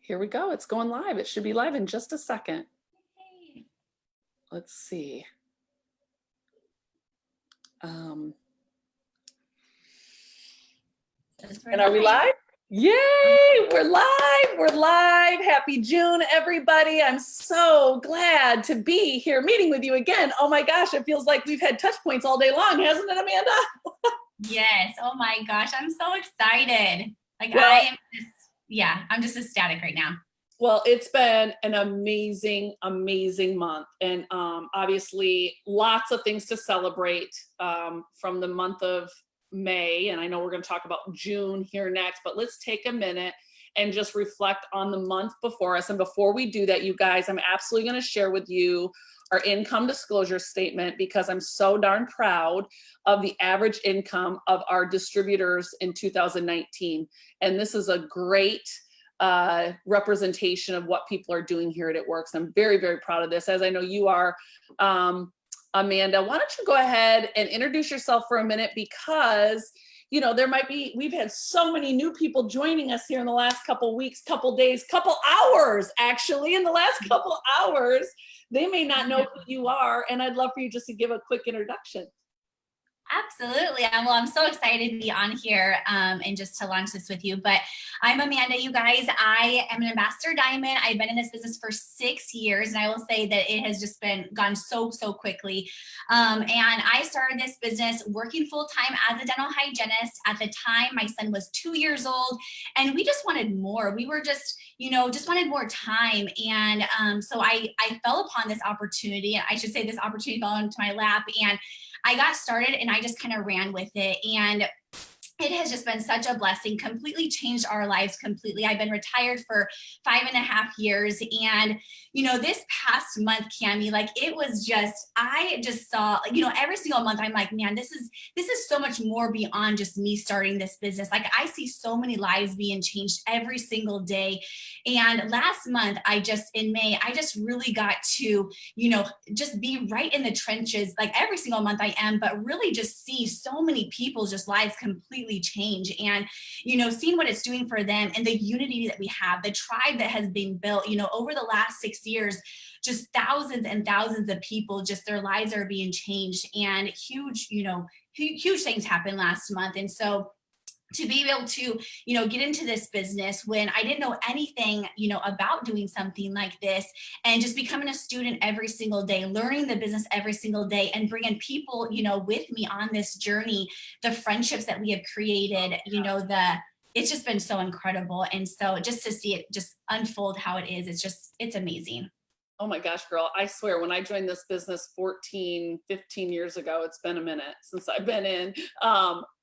Here we go. It's going live. It should be live in just a second. Let's see. And are we live? Yay, we're live. We're live. Happy June, everybody. I'm so glad to be here meeting with you again. Oh my gosh, it feels like we've had touch points all day long, hasn't it, Amanda? Yes. Oh my gosh, I'm so excited. Like, I'm just ecstatic right now. Well, it's been an amazing, amazing month. And obviously lots of things to celebrate from the month of May. And I know we're going to talk about June here next, but let's take a minute and just reflect on the month before us. And before we do that, you guys, I'm absolutely going to share with you our income disclosure statement because I'm so darn proud of the average income of our distributors in 2019. And this is a great representation of what people are doing here at It Works. I'm very, very proud of this, as I know you are. Amanda, why don't you go ahead and introduce yourself for a minute, because you know we've had so many new people joining us here in the last couple weeks, couple days, couple hours, actually in the last couple hours. They may not know who you are, and I'd love for you just to give a quick introduction. Absolutely. Well, I'm so excited to be on here and just to launch this with you. But I'm Amanda, you guys. I am an ambassador diamond. I've been in this business for 6 years, and I will say that it has just gone so quickly. And I started this business working full-time as a dental hygienist. At the time, my son was 2 years old, and we just wanted more. We were just wanted more time. And so I fell upon this opportunity. I should say this opportunity fell into my lap, and I got started and I just kind of ran with it. And it has just been such a blessing, completely changed our lives completely. I've been retired for 5.5 years. And, this past month, Kami, like it was just, I just saw, every single month, I'm like, man, this is so much more beyond just me starting this business. Like I see so many lives being changed every single day. And last month, in May, I just really got to, just be right in the trenches. Like every single month I am, but really just see so many people's just lives completely change, and seeing what it's doing for them and the unity that we have, the tribe that has been built over the last 6 years. Just thousands and thousands of people, just their lives are being changed, and huge things happened last month. And so to be able to, get into this business when I didn't know anything, about doing something like this, and just becoming a student every single day, learning the business every single day, and bringing people, with me on this journey, the friendships that we have created, it's just been so incredible. And so just to see it just unfold how it is, it's amazing. Oh my gosh, girl, I swear when I joined this business 14, 15 years ago, it's been a minute since I've been in,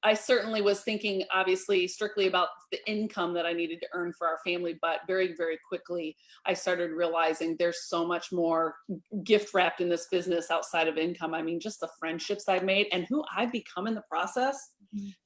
I certainly was thinking obviously strictly about the income that I needed to earn for our family, but very, very quickly I started realizing there's so much more gift wrapped in this business outside of income. I mean, just the friendships I've made and who I've become in the process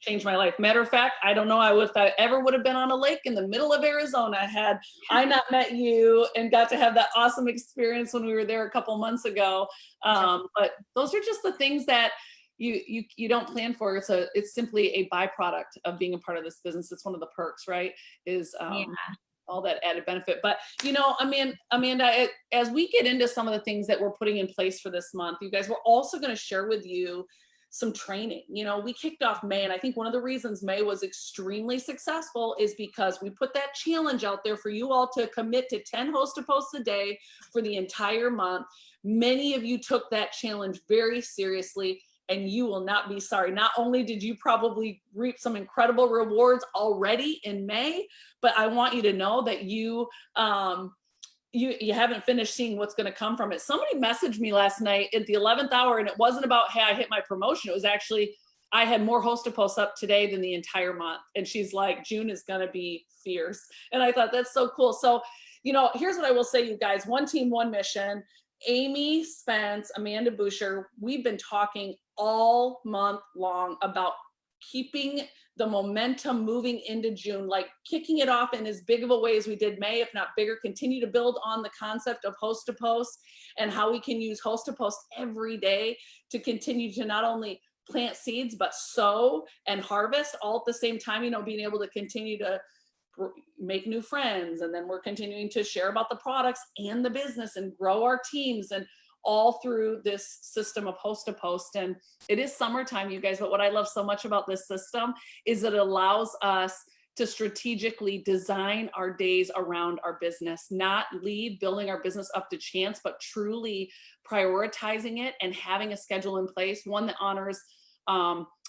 changed my life. Matter of fact, I don't know if I ever would have been on a lake in the middle of Arizona had I not met you and got to have that awesome experience when we were there a couple months ago. But those are just the things that you don't plan for. It's simply a byproduct of being a part of this business. It's one of the perks, right? Is all that added benefit. But Amanda, as we get into some of the things that we're putting in place for this month, you guys, we're also going to share with you some training. We kicked off May, and I think one of the reasons May was extremely successful is because we put that challenge out there for you all to commit to 10 host-to-posts a day for the entire month. Many of you took that challenge very seriously, and you will not be sorry. Not only did you probably reap some incredible rewards already in May, but I want you to know that you haven't finished seeing what's going to come from it. Somebody messaged me last night at the 11th hour, and it wasn't about, hey, I hit my promotion. It was actually, I had more host-to-posts up today than the entire month. And she's like, June is going to be fierce. And I thought that's so cool. So, here's what I will say, you guys, one team, one mission. Amy Spence, Amanda Buescher, we've been talking all month long about keeping the momentum moving into June, like kicking it off in as big of a way as we did May, if not bigger, continue to build on the concept of host to post and how we can use host to post every day to continue to not only plant seeds, but sow and harvest all at the same time, being able to continue to make new friends, and then we're continuing to share about the products and the business and grow our teams, and all through this system of host to post. And it is summertime, you guys, but what I love so much about this system is that it allows us to strategically design our days around our business, not leave building our business up to chance, but truly prioritizing it and having a schedule in place, one that honors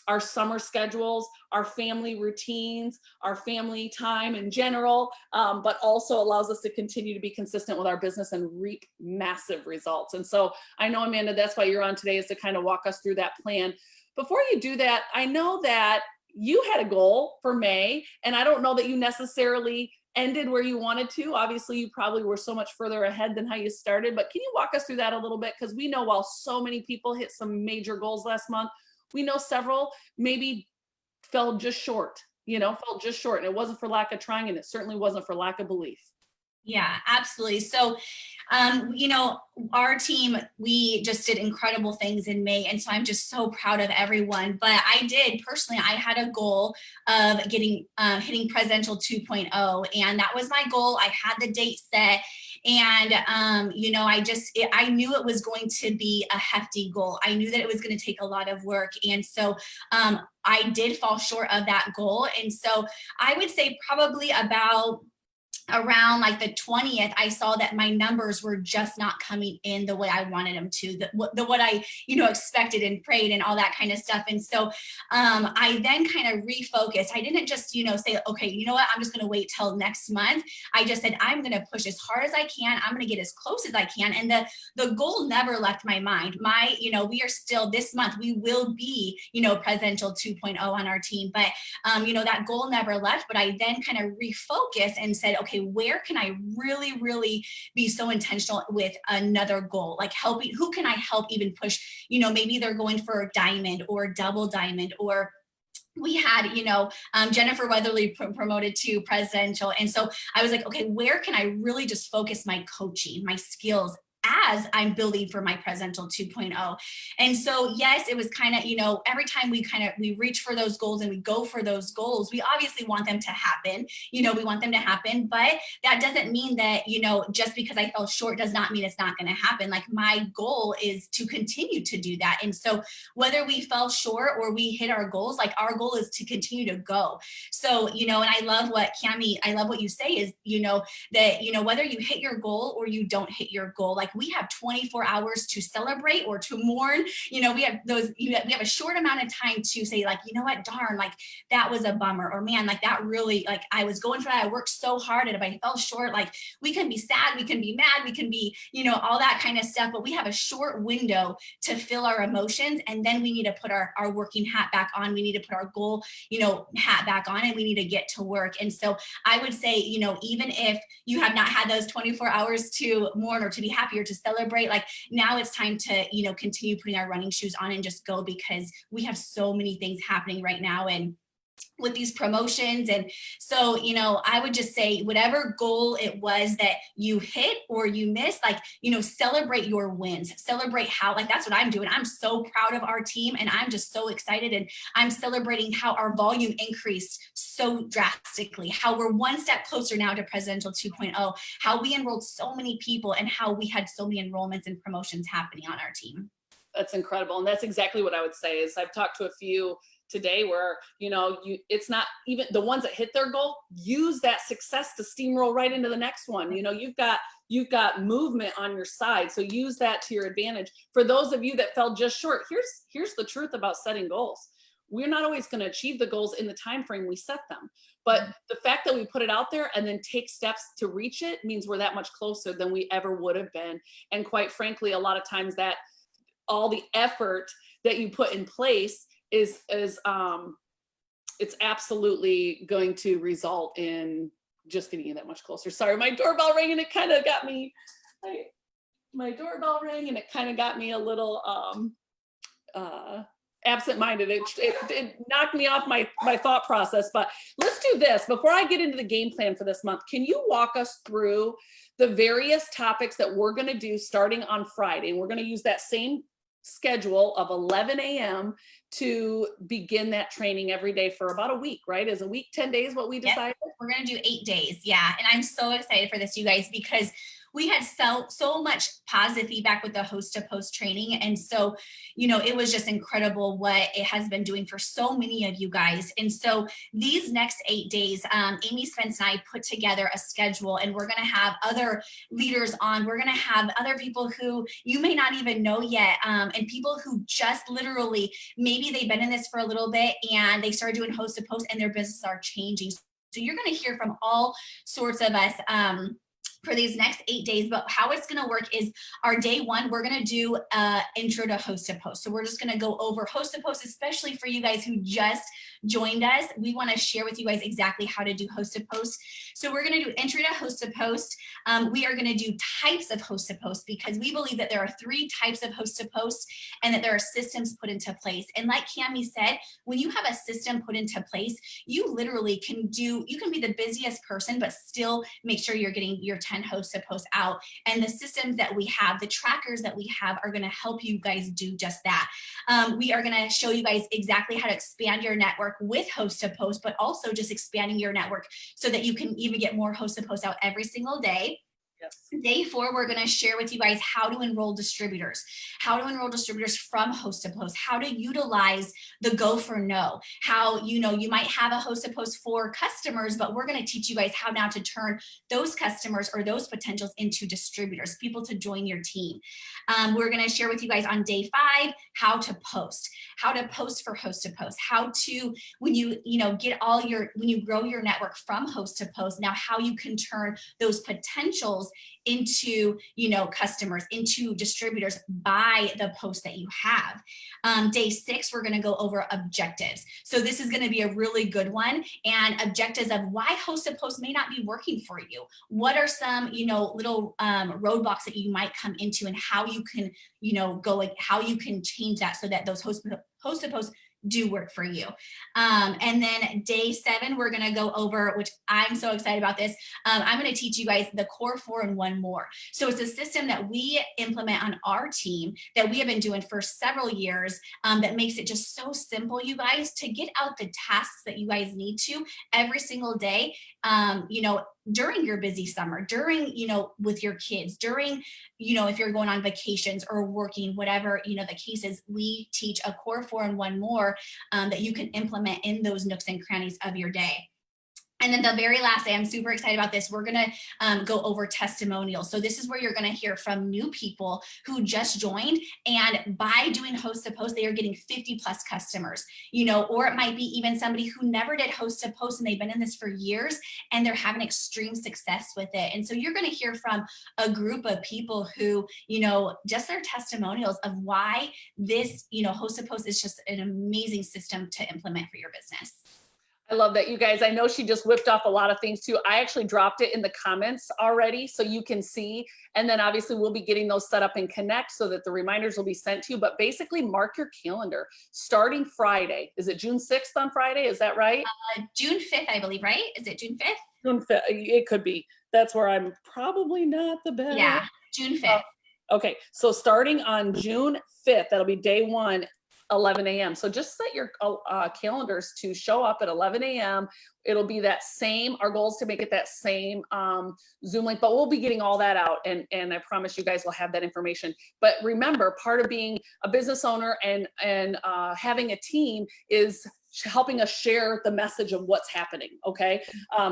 our summer schedules, our family routines, our family time in general, but also allows us to continue to be consistent with our business and reap massive results. And so I know, Amanda, that's why you're on today, is to kind of walk us through that plan. Before you do that, I know that you had a goal for May, and I don't know that you necessarily ended where you wanted to. Obviously, you probably were so much further ahead than how you started, but can you walk us through that a little bit? Because we know while so many people hit some major goals last month, we know several maybe fell just short, and it wasn't for lack of trying, and it certainly wasn't for lack of belief. Yeah, absolutely. So, our team, we just did incredible things in May. And so I'm just so proud of everyone. But I had a goal of hitting Presidential 2.0. And that was my goal. I had the date set. And, I knew it was going to be a hefty goal. I knew that it was going to take a lot of work. And so I did fall short of that goal. And so I would say probably around like the 20th, I saw that my numbers were just not coming in the way I wanted them to, what I, expected and prayed and all that kind of stuff. And so I then kind of refocused. I didn't just, say, okay, you know what, I'm just going to wait till next month. I just said, I'm going to push as hard as I can. I'm going to get as close as I can. And the goal never left my mind. We are still, this month, we will be, Presidential 2.0 on our team. But, that goal never left. But I then kind of refocused and said, okay, where can I really, really be so intentional with another goal? Like who can I help even push, maybe they're going for a diamond or double diamond, or we had, Jennifer Weatherly promoted to presidential. And so I was like, okay, where can I really just focus my coaching, my skills as I'm building for my Presidential 2.0. And so, yes, it was kind of, every time we reach for those goals and we go for those goals, we obviously want them to happen, we want them to happen, but that doesn't mean that, just because I fell short does not mean it's not going to happen. Like my goal is to continue to do that. And so whether we fell short or we hit our goals, like our goal is to continue to go. So, and I love what you say is, that, whether you hit your goal or you don't hit your goal, like we have 24 hours to celebrate or to mourn. We have we have a short amount of time to say, like, you know what, darn, like that was a bummer, or man, like that really, like I was going for that. I worked so hard and if I fell short, like we can be sad, we can be mad, we can be, all that kind of stuff, but we have a short window to feel our emotions. And then we need to put our working hat back on. We need to put our goal, hat back on, and we need to get to work. And so I would say, even if you have not had those 24 hours to mourn or to be happy or to celebrate, like now it's time to, continue putting our running shoes on and just go, because we have so many things happening right now. And with these promotions. And so, I would just say whatever goal it was that you hit or you missed, like, celebrate your wins, celebrate how, like, that's what I'm doing. I'm so proud of our team and I'm just so excited. And I'm celebrating how our volume increased so drastically, how we're one step closer now to Presidential 2.0, how we enrolled so many people and how we had so many enrollments and promotions happening on our team. That's incredible. And that's exactly what I would say is I've talked to a few today where, it's not even the ones that hit their goal, use that success to steamroll right into the next one. You've got movement on your side. So use that to your advantage. For those of you that fell just short, here's the truth about setting goals. We're not always going to achieve the goals in the time frame we set them. But the fact that we put it out there and then take steps to reach it means we're that much closer than we ever would have been. And quite frankly, a lot of times that all the effort that you put in place is it's absolutely going to result in just getting you that much closer. Sorry, my doorbell rang and it kind of got me. My doorbell rang and it kind of got me a little absent-minded. It knocked me off my thought process. But let's do this before I get into the game plan for this month. Can you walk us through the various topics that we're going to do starting on Friday? And we're going to use that same schedule of 11 a.m. to begin that training every day for about a week, right? Is a week, 10 days what we decided? Yep. We're going to do 8 days. Yeah. And I'm so excited for this, you guys, because we had so much positive feedback with the host to post training. And so, it was just incredible what it has been doing for so many of you guys. And so these next 8 days, Amy Spence and I put together a schedule, and we're going to have other leaders on. We're going to have other people who you may not even know yet. And people who just literally, maybe they've been in this for a little bit and they started doing host to post and their businesses are changing. So you're going to hear from all sorts of us for these next 8 days. But how it's going to work is our day one, we're going to do intro to host to post. So we're just going to go over host to post, especially for you guys who just joined us. We want to share with you guys exactly how to do host to post. So we're going to do intro to host to post. We are going to do types of host to post, because we believe that there are 3 types of host to post and that there are systems put into place. And like Kami said, when you have a system put into place, you literally can be the busiest person, but still make sure you're getting your 10 host to post out. And the systems that we have, the trackers that we have, are going to help you guys do just that. We are going to show you guys exactly how to expand your network with host to post, but also just expanding your network so that you can even get more host to post out every single day. Yes. Day 4, we're going to share with you guys how to enroll distributors from host to post, how to utilize the go for no, how, you might have a host to post for customers, but we're going to teach you guys how now to turn those customers or those potentials into distributors, people to join your team. We're going to share with you guys on day 5, how to post for host to post, how to, when you grow your network from host to post, now how you can turn those potentials into, customers, into distributors by the post that you have. Day 6, we're going to go over objectives. So this is going to be a really good one, and objectives of why host to post may not be working for you. What are some, little roadblocks that you might come into, and how you can, how you can change that so that those host to post do work for you. And then day 7, we're going to go over, which I'm so excited about this. I'm going to teach you guys the core 4 and 1 more. So it's a system that we implement on our team that we have been doing for several years, that makes it just so simple, you guys, to get out the tasks that you guys need to every single day, during your busy summer, during, with your kids, during, if you're going on vacations or working, whatever, the case is. We teach a core 4 and 1 more that you can implement in those nooks and crannies of your day. And then the very last day, I'm super excited about this. We're going to go over testimonials. So this is where you're going to hear from new people who just joined, and by doing host to post, they are getting 50 plus customers, or it might be even somebody who never did host to post and they've been in this for years and they're having extreme success with it. And so you're going to hear from a group of people who, just their testimonials of why this, host to post is just an amazing system to implement for your business. I love that, you guys. I know she just whipped off a lot of things too. I actually dropped it in the comments already, so you can see. And then obviously we'll be getting those set up and connect so that the reminders will be sent to you. But basically mark your calendar starting Friday. Is it June 6th on Friday? Is that right? June 5th, I believe, right? Is it June 5th? June 5th. It could be. That's where I'm probably not the best. Yeah, June 5th. Okay, so starting on June 5th, that'll be day 1. 11 a.m. So just set your calendars to show up at 11 a.m. It'll be that same, our goal is to make it that same Zoom link, but we'll be getting all that out, and I promise you guys will have that information. But remember, part of being a business owner and having a team is helping us share the message of what's happening. Okay.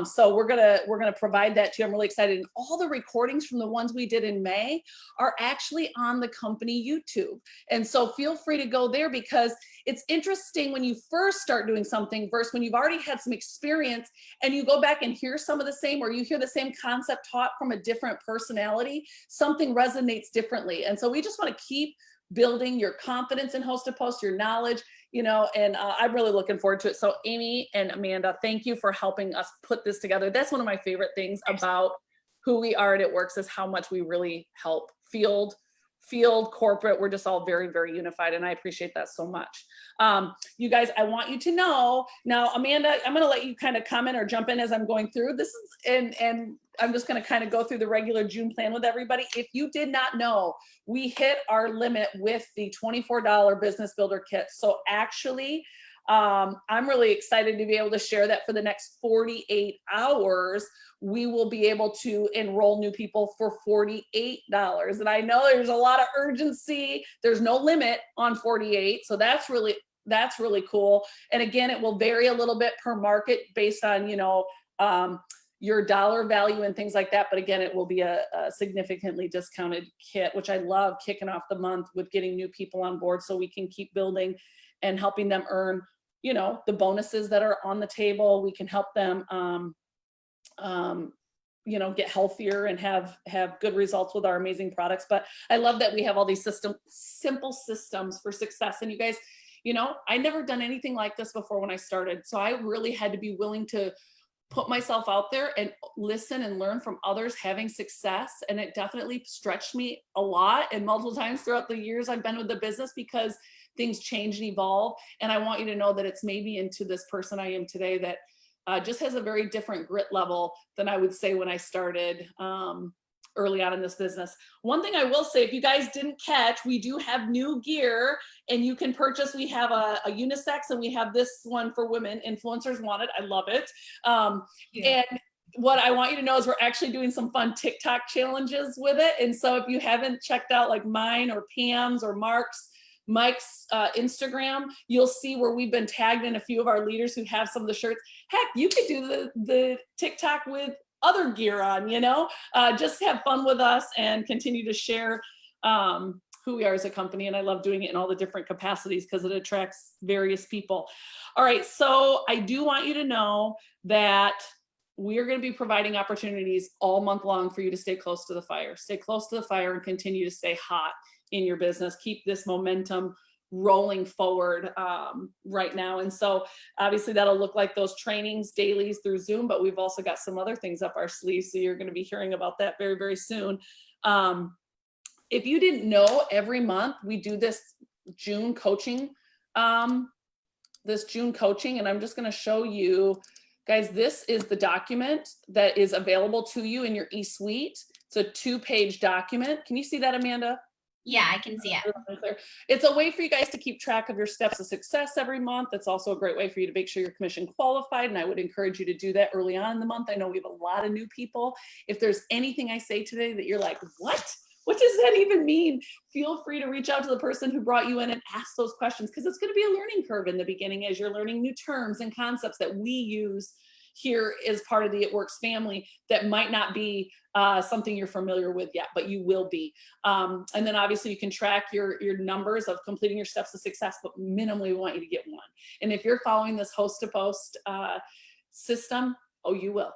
So we're gonna provide that to you. I'm really excited. And all the recordings from the ones we did in May are actually on the company YouTube. And so feel free to go there, because it's interesting when you first start doing something versus when you've already had some experience and you go back and hear some of the same, or you hear the same concept taught from a different personality, something resonates differently. And so we just want to keep building your confidence in host to post, your knowledge, and I'm really looking forward to it. So Amy and Amanda, thank you for helping us put this together. That's one of my favorite things about who we are at It Works, is how much we really help field, corporate. We're just all very, very unified. And I appreciate that so much. You guys, I want you to know now, Amanda, I'm going to let you kind of comment or jump in as I'm going through this. And I'm just going to kind of go through the regular June plan with everybody. If you did not know, we hit our limit with the $24 business builder kit. So actually, I'm really excited to be able to share that for the next 48 hours, we will be able to enroll new people for $48. And I know there's a lot of urgency. There's no limit on 48. So that's really cool. And again, it will vary a little bit per market based on, your dollar value and things like that. But again, it will be a significantly discounted kit, which I love, kicking off the month with getting new people on board so we can keep building and helping them earn, the bonuses that are on the table. We can help them, get healthier and have good results with our amazing products. But I love that we have all these simple systems for success. And you guys, I never done anything like this before when I started. So I really had to be willing to put myself out there and listen and learn from others having success. And it definitely stretched me a lot and multiple times throughout the years I've been with the business, because things change and evolve. And I want you to know that it's made me into this person I am today that just has a very different grit level than I would say when I started early on in this business. One thing I will say, if you guys didn't catch, we do have new gear and you can purchase. We have a unisex and we have this one for women. Influencers want it. I love it. And what I want you to know is we're actually doing some fun TikTok challenges with it. And so if you haven't checked out like mine or Pam's or Mike's Instagram, you'll see where we've been tagged in a few of our leaders who have some of the shirts. Heck, you could do the TikTok with other gear on, just have fun with us and continue to share who we are as a company. And I love doing it in all the different capacities because it attracts various people. All right, so I do want you to know that we're going to be providing opportunities all month long for you to stay close to the fire. Stay close to the fire and continue to stay hot in your business. Keep this momentum rolling forward right now. And so obviously that'll look like those trainings dailies through Zoom, but we've also got some other things up our sleeves. So you're going to be hearing about that very, very soon. If you didn't know, every month we do this June coaching, and I'm just going to show you guys, this is the document that is available to you in your eSuite. It's a 2-page document. Can you see that, Amanda? Yeah, I can see it. It's a way for you guys to keep track of your steps of success every month. It's also a great way for you to make sure you're commission qualified. And I would encourage you to do that early on in the month. I know we have a lot of new people. If there's anything I say today that you're like, what? What does that even mean? Feel free to reach out to the person who brought you in and ask those questions, because it's going to be a learning curve in the beginning as you're learning new terms and concepts that we use here as part of the It Works family that might not be something you're familiar with yet, but you will be. And then obviously you can track your numbers of completing your steps to success, but minimally we want you to get one. And if you're following this host to post system, you will.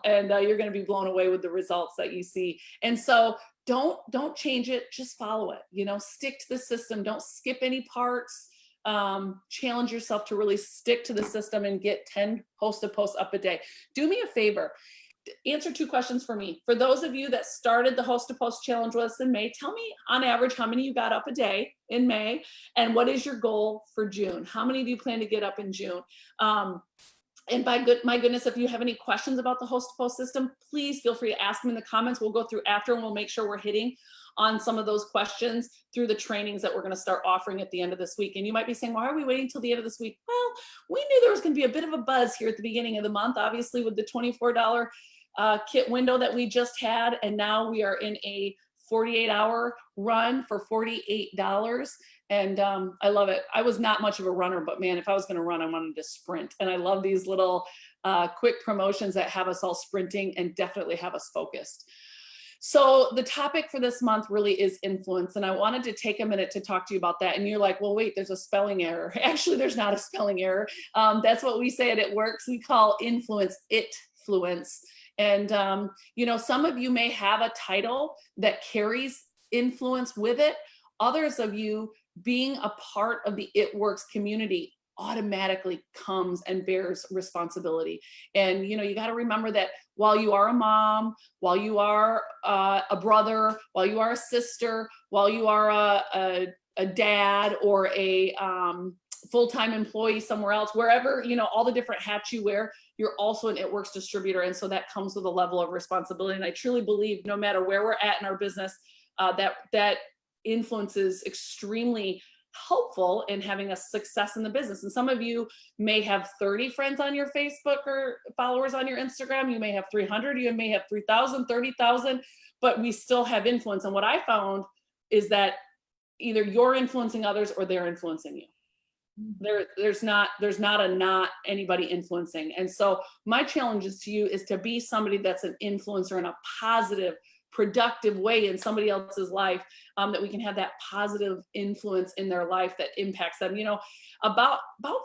And you're going to be blown away with the results that you see. And so don't change it, just follow it, stick to the system. Don't skip any parts. Challenge yourself to really stick to the system and get 10 host to posts up a day. Do me a favor. Answer 2 questions for me. For those of you that started the host to post challenge with us in May, tell me on average how many you got up a day in May, and what is your goal for June? How many do you plan to get up in June? And my goodness, if you have any questions about the host to post system, please feel free to ask them in the comments. We'll go through after and we'll make sure we're hitting on some of those questions through the trainings that we're going to start offering at the end of this week. And you might be saying, why are we waiting till the end of this week? Well, we knew there was going to be a bit of a buzz here at the beginning of the month, obviously with the $24 kit window that we just had. And now we are in a 48-hour run for $48. And I love it. I was not much of a runner, but man, if I was going to run, I wanted to sprint. And I love these little quick promotions that have us all sprinting and definitely have us focused. So the topic for this month really is influence. And I wanted to take a minute to talk to you about that. And you're like, well, wait, there's a spelling error. Actually, there's not a spelling error. That's what we say at It Works. We call influence it-fluence. And, some of you may have a title that carries influence with it. Others of you being a part of the It Works community automatically comes and bears responsibility. And, you got to remember that while you are a mom, while you are a brother, while you are a sister, while you are a dad or a full-time employee somewhere else, wherever, all the different hats you wear, you're also an It Works distributor. And so that comes with a level of responsibility. And I truly believe no matter where we're at in our business, that influence is extremely helpful in having a success in the business. And some of you may have 30 friends on your Facebook or followers on your Instagram. You may have 300, you may have 3,000, 30,000, but we still have influence. And what I found is that either you're influencing others or they're influencing you. There's not anybody influencing. And so my challenge is to you is to be somebody that's an influencer in a positive, productive way in somebody else's life, that we can have that positive influence in their life that impacts them. You know, about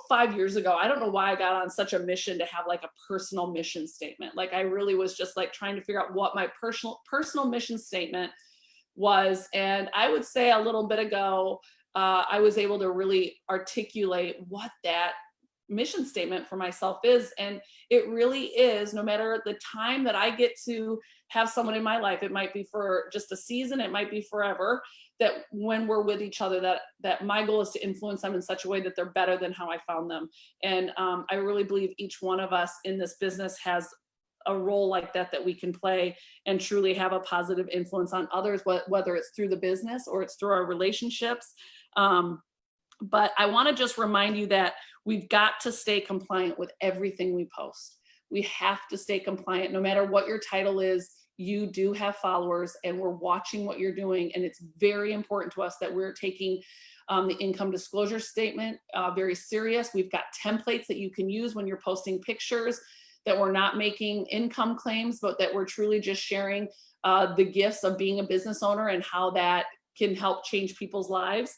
5 years ago, I don't know why I got on such a mission to have like a personal mission statement. Like I really was just like trying to figure out what my personal mission statement was. And I would say a little bit ago, I was able to really articulate what that mission statement for myself is. And it really is, no matter the time that I get to have someone in my life, it might be for just a season, it might be forever, that when we're with each other, that my goal is to influence them in such a way that they're better than how I found them. And I really believe each one of us in this business has a role like that we can play and truly have a positive influence on others, whether it's through the business or it's through our relationships. But I want to just remind you that we've got to stay compliant with everything we post. We have to stay compliant no matter what your title is. You do have followers and we're watching what you're doing. And it's very important to us that we're taking the income disclosure statement very serious. We've got templates that you can use when you're posting pictures, that we're not making income claims, but that we're truly just sharing the gifts of being a business owner and how that can help change people's lives,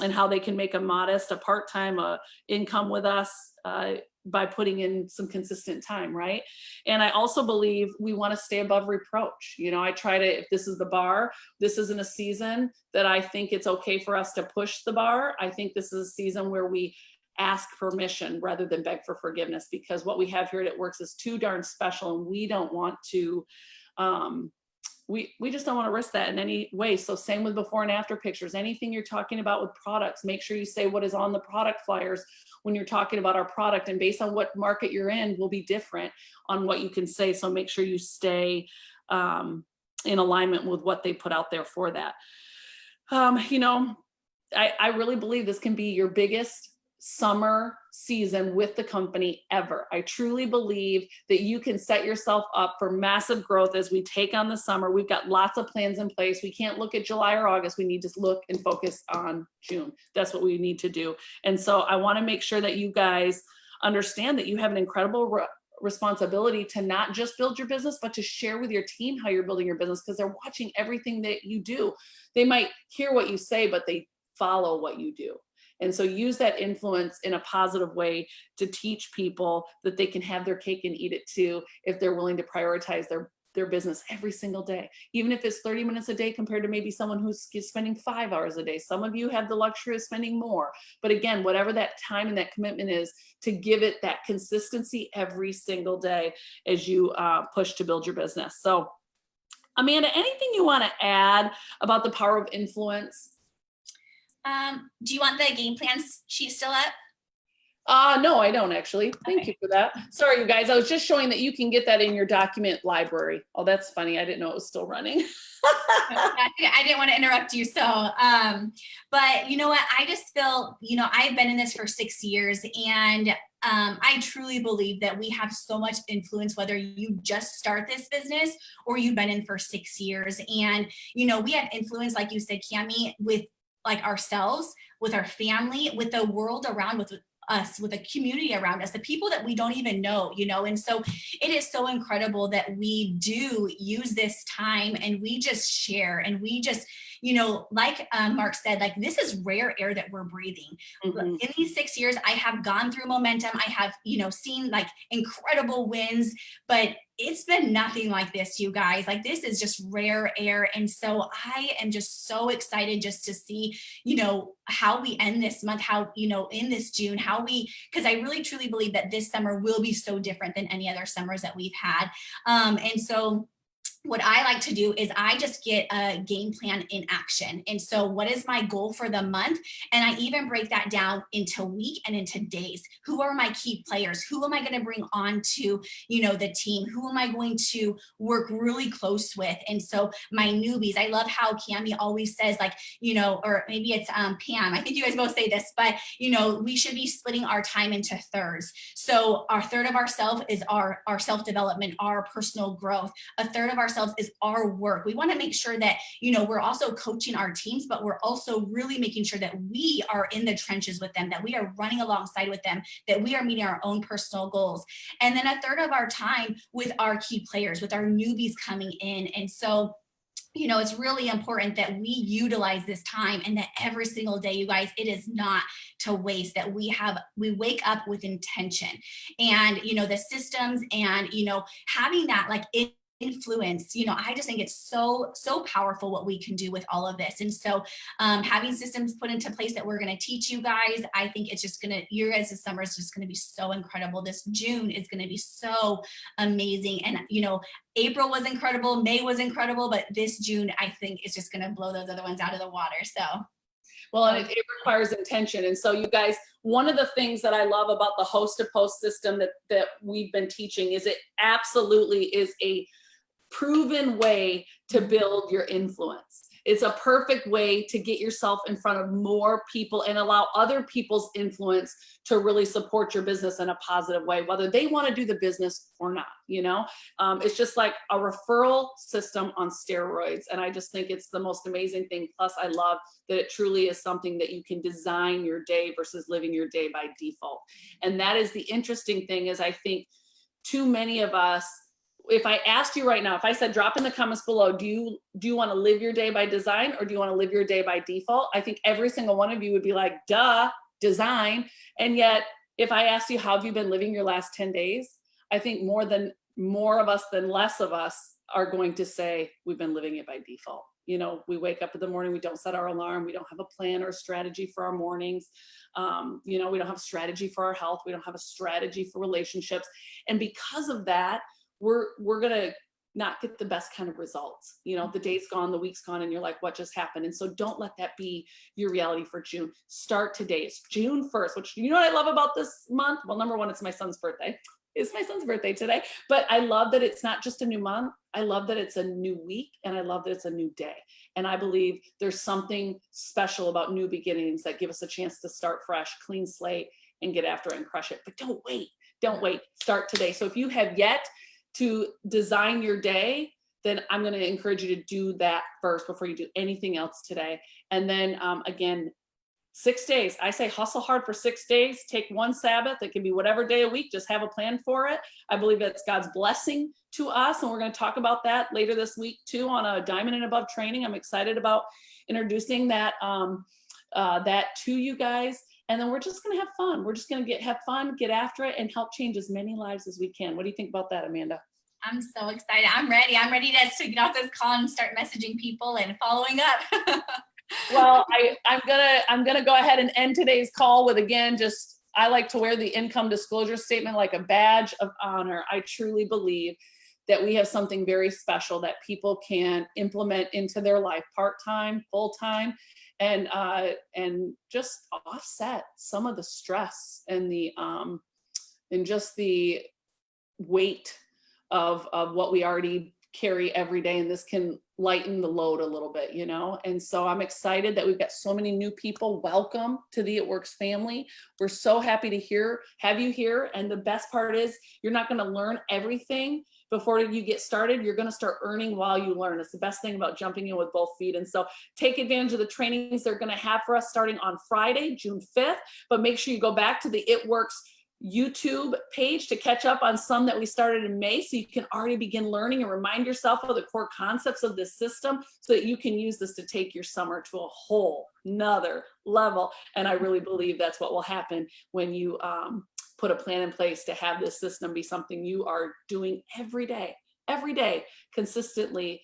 and how they can make a modest, a part-time income with us by putting in some consistent time, right? And I also believe we want to stay above reproach. You know, I try to, if this is the bar, this isn't a season that I think it's okay for us to push the bar. I think this is a season where we ask permission rather than beg for forgiveness, because what we have here at It Works is too darn special, and we don't want to, we just don't want to risk that in any way. So same with before and after pictures. Anything you're talking about with products, make sure you say what is on the product flyers when you're talking about our product, and based on what market you're in will be different on what you can say. So make sure you stay in alignment with what they put out there for that. You know, I really believe this can be your biggest summer season with the company ever. I truly believe that you can set yourself up for massive growth as we take on the summer. We've got lots of plans in place. We can't look at July or August. We need to look and focus on June. That's what we need to do. And so I want to make sure that you guys understand that you have an incredible responsibility to not just build your business, but to share with your team how you're building your business, because they're watching everything that you do. They might hear what you say, but they follow what you do. And so use that influence in a positive way to teach people that they can have their cake and eat it too, if they're willing to prioritize their business every single day, even if it's 30 minutes a day compared to maybe someone who's spending 5 hours a day. Some of you have the luxury of spending more, but again, whatever that time and that commitment is, to give it that consistency every single day as you push to build your business. So Amanda, anything you want to add about the power of influence? Do you want the game plan sheet still up? No, I don't actually. Thank you for that. Sorry, you guys. I was just showing that you can get that in your document library. Oh, that's funny. I didn't know it was still running. I didn't want to interrupt you. So, but you know what? I just feel, you know, I've been in this for 6 years, and I truly believe that we have so much influence, whether you just start this business or you've been in for 6 years. And, you know, we have influence, like you said, Kami, with like ourselves, with our family, with the world around, with us, with the community around us, the people that we don't even know, you know. And so it is so incredible that we do use this time and we just share, and we just, you know, like Mark said, like this is rare air that we're breathing. Mm-hmm. In these 6 years, I have gone through momentum. I have, you know, seen like incredible wins, but it's been nothing like this, you guys. Like this is just rare air. And so I am just so excited just to see, you know, how we end this month, how, you know, in this June, how we, because I really truly believe that this summer will be so different than any other summers that we've had. And so what I like to do is I just get a game plan in action. And so what is my goal for the month? And I even break that down into week and into days. Who are my key players? Who am I going to bring on to, the team? Who am I going to work really close with? And so my newbies, I love how Kami always says, like, or maybe it's Pam. I think you guys both say this, but we should be splitting our time into thirds. So our third of ourselves is our self-development, our personal growth. A third of ourselves is our work. We want to make sure that, we're also coaching our teams, but we're also really making sure that we are in the trenches with them, that we are running alongside with them, that we are meeting our own personal goals. And then a third of our time with our key players, with our newbies coming in. And so it's really important that we utilize this time, and that every single day, you guys, it is not to waste, that we wake up with intention, and, the systems, and, having that like influence, I just think it's so powerful what we can do with all of this. And so having systems put into place that we're going to teach you guys, I think it's just your guys' summer is just going to be so incredible. This June is going to be so amazing. And April was incredible, May was incredible, but this June, I think, is just going to blow those other ones out of the water. So well, and it requires intention. And so you guys, one of the things that I love about the host to post system that we've been teaching is it absolutely is a proven way to build your influence. It's a perfect way to get yourself in front of more people and allow other people's influence to really support your business in a positive way, whether they want to do the business or not. It's just like a referral system on steroids. And I just think it's the most amazing thing. Plus, I love that it truly is something that you can design your day versus living your day by default. And that is the interesting thing, is I think too many of us, if I asked you right now, if I said, drop in the comments below, do you want to live your day by design, or do you want to live your day by default? I think every single one of you would be like, duh, design. And yet, if I asked you, how have you been living your last 10 days? I think more of us than less of us are going to say, we've been living it by default. We wake up in the morning, we don't set our alarm, we don't have a plan or a strategy for our mornings. We don't have a strategy for our health, we don't have a strategy for relationships. And because of that, we're gonna not get the best kind of results. The day's gone, the week's gone, and you're like, what just happened? And so don't let that be your reality for June. Start today. It's June 1st, which, what I love about this month? Well, number one, it's my son's birthday. It's my son's birthday today. But I love that it's not just a new month. I love that it's a new week, and I love that it's a new day. And I believe there's something special about new beginnings that give us a chance to start fresh, clean slate, and get after it and crush it. But don't wait. Start today. So if you have yet to design your day, then I'm going to encourage you to do that first before you do anything else today. And then again, 6 days. I say hustle hard for 6 days. Take one Sabbath. It can be whatever day a week. Just have a plan for it. I believe that's God's blessing to us. And we're going to talk about that later this week too on a Diamond and Above training. I'm excited about introducing that to you guys. And then we're just going to have fun. We're just going to have fun, get after it, and help change as many lives as we can. What do you think about that, Amanda? I'm so excited. I'm ready. I'm ready to get off this call and start messaging people and following up. Well, I'm gonna go ahead and end today's call with, again, just, I like to wear the income disclosure statement like a badge of honor. I truly believe that we have something very special that people can implement into their life, part-time, full-time, and just offset some of the stress and just the weight of what we already carry every day. And this can lighten the load a little bit, And so I'm excited that we've got so many new people. Welcome to the It Works family. We're so happy to have you here. And the best part is, you're not going to learn everything before you get started. You're going to start earning while you learn. It's the best thing about jumping in with both feet. And so take advantage of the trainings they're going to have for us starting on Friday, June 5th. But make sure you go back to the It Works YouTube page to catch up on some that we started in May, so you can already begin learning and remind yourself of the core concepts of this system, so that you can use this to take your summer to a whole nother level. And I really believe that's what will happen when you put a plan in place to have this system be something you are doing every day, consistently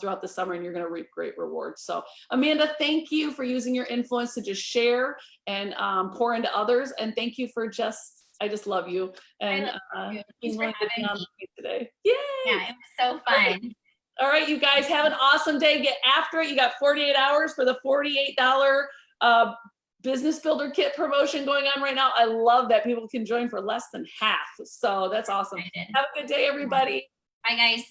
throughout the summer, and you're going to reap great rewards. So Amanda, thank you for using your influence to just share and pour into others. And thank you for I just love you. And Thanks for having me today. Yay! Yeah, it was so fun. All right, you guys have an awesome day. Get after it. You got 48 hours for the $48 business builder kit promotion going on right now. I love that people can join for less than half. So that's awesome. Have a good day, everybody. Bye, guys.